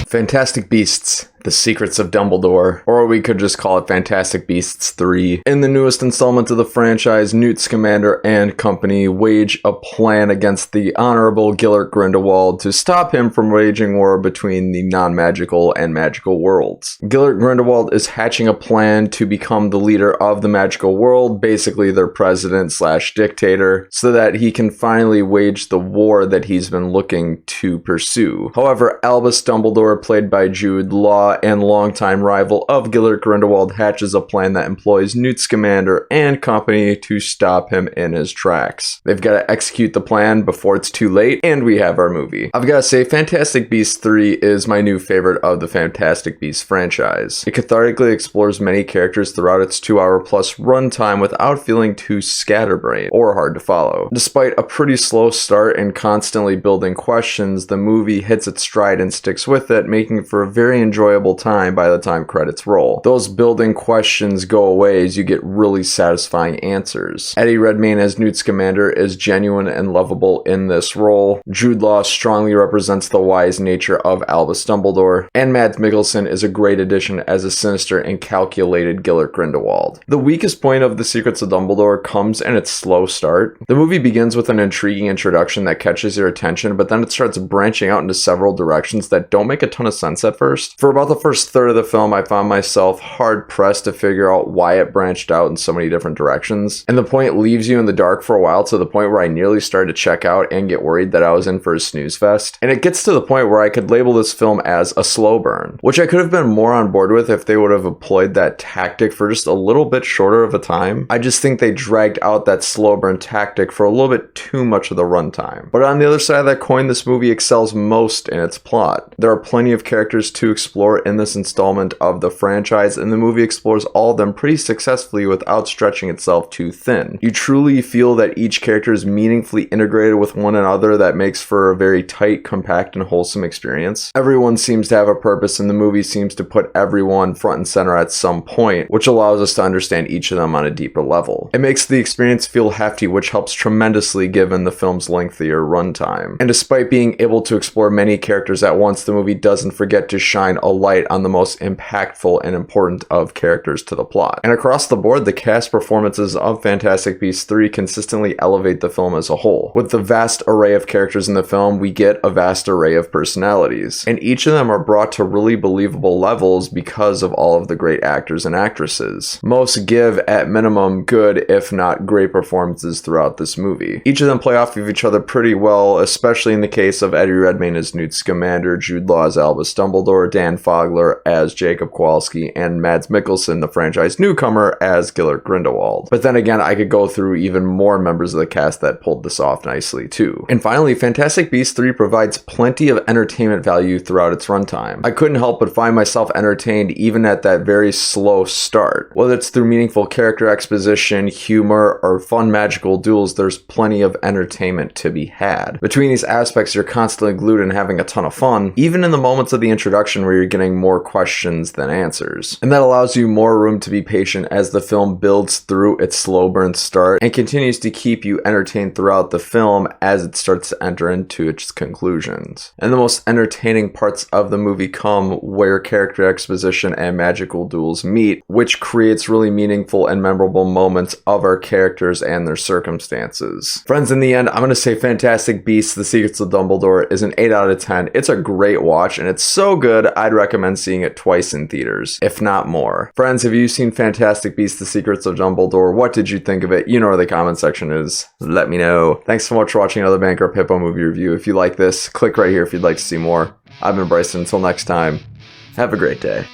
Fantastic Beasts, The Secrets of Dumbledore, or we could just call it Fantastic Beasts 3. In the newest installment of the franchise, Newt Scamander and company wage a plan against the Honorable Gellert Grindelwald to stop him from waging war between the non-magical and magical worlds. Gellert Grindelwald is hatching a plan to become the leader of the magical world, basically their president/dictator, so that he can finally wage the war that he's been looking to pursue. However, Albus Dumbledore, played by Jude Law, and longtime rival of Gellert Grindelwald, hatches a plan that employs Newt Scamander and company to stop him in his tracks. They've got to execute the plan before it's too late, and we have our movie. I've got to say, Fantastic Beasts 3 is my new favorite of the Fantastic Beasts franchise. It cathartically explores many characters throughout its 2-hour plus runtime without feeling too scatterbrained or hard to follow. Despite a pretty slow start and constantly building questions, the movie hits its stride and sticks with it, making it for a very enjoyable time by the time credits roll. Those building questions go away as you get really satisfying answers. Eddie Redmayne as Newt Scamander is genuine and lovable in this role. Jude Law strongly represents the wise nature of Albus Dumbledore, and Mads Mikkelsen is a great addition as a sinister and calculated Gellert Grindelwald. The weakest point of The Secrets of Dumbledore comes in its slow start. The movie begins with an intriguing introduction that catches your attention, but then it starts branching out into several directions that don't make a ton of sense at first. For about the first third of the film, I found myself hard-pressed to figure out why it branched out in so many different directions, and the point leaves you in the dark for a while, to the point where I nearly started to check out and get worried that I was in for a snooze fest. And it gets to the point where I could label this film as a slow burn, which I could have been more on board with if they would have employed that tactic for just a little bit shorter of a time. I just think they dragged out that slow burn tactic for a little bit too much of the runtime. But on the other side of that coin, this movie excels most in its plot. There are plenty of characters to explore in this installment of the franchise, and the movie explores all of them pretty successfully without stretching itself too thin. You truly feel that each character is meaningfully integrated with one another. That makes for a very tight, compact, and wholesome experience. Everyone seems to have a purpose, and the movie seems to put everyone front and center at some point, which allows us to understand each of them on a deeper level. It makes the experience feel hefty, which helps tremendously given the film's lengthier runtime. And despite being able to explore many characters at once, the movie doesn't forget to shine a light on the most impactful and important of characters to the plot. And across the board, the cast performances of Fantastic Beasts 3 consistently elevate the film as a whole. With the vast array of characters in the film, we get a vast array of personalities, and each of them are brought to really believable levels because of all of the great actors and actresses. Most give, at minimum, good, if not great performances throughout this movie. Each of them play off of each other pretty well, especially in the case of Eddie Redmayne as Newt Scamander, Jude Law as Albus Dumbledore, Dan Fogler as Jacob Kowalski, and Mads Mikkelsen, the franchise newcomer, as Gellert Grindelwald. But then again, I could go through even more members of the cast that pulled this off nicely too. And finally, Fantastic Beasts 3 provides plenty of entertainment value throughout its runtime. I couldn't help but find myself entertained even at that very slow start. Whether it's through meaningful character exposition, humor, or fun magical duels, there's plenty of entertainment to be had. Between these aspects, you're constantly glued and having a ton of fun, even in the moments of the introduction where you're getting more questions than answers. And that allows you more room to be patient as the film builds through its slow burn start and continues to keep you entertained throughout the film as it starts to enter into its conclusions. And the most entertaining parts of the movie come where character exposition and magical duels meet, which creates really meaningful and memorable moments of our characters and their circumstances. Friends, in the end, I'm going to say Fantastic Beasts: The Secrets of Dumbledore is an 8 out of 10. It's a great watch, and it's so good, I'd recommend seeing it twice in theaters, if not more. Friends, have you seen Fantastic Beasts: The Secrets of Dumbledore? What did you think of it? You know where the comment section is. Let me know. Thanks so much for watching another Bankrupt Hippo movie review. If you like this, click right here if you'd like to see more. I've been Bryson. Until next time, have a great day.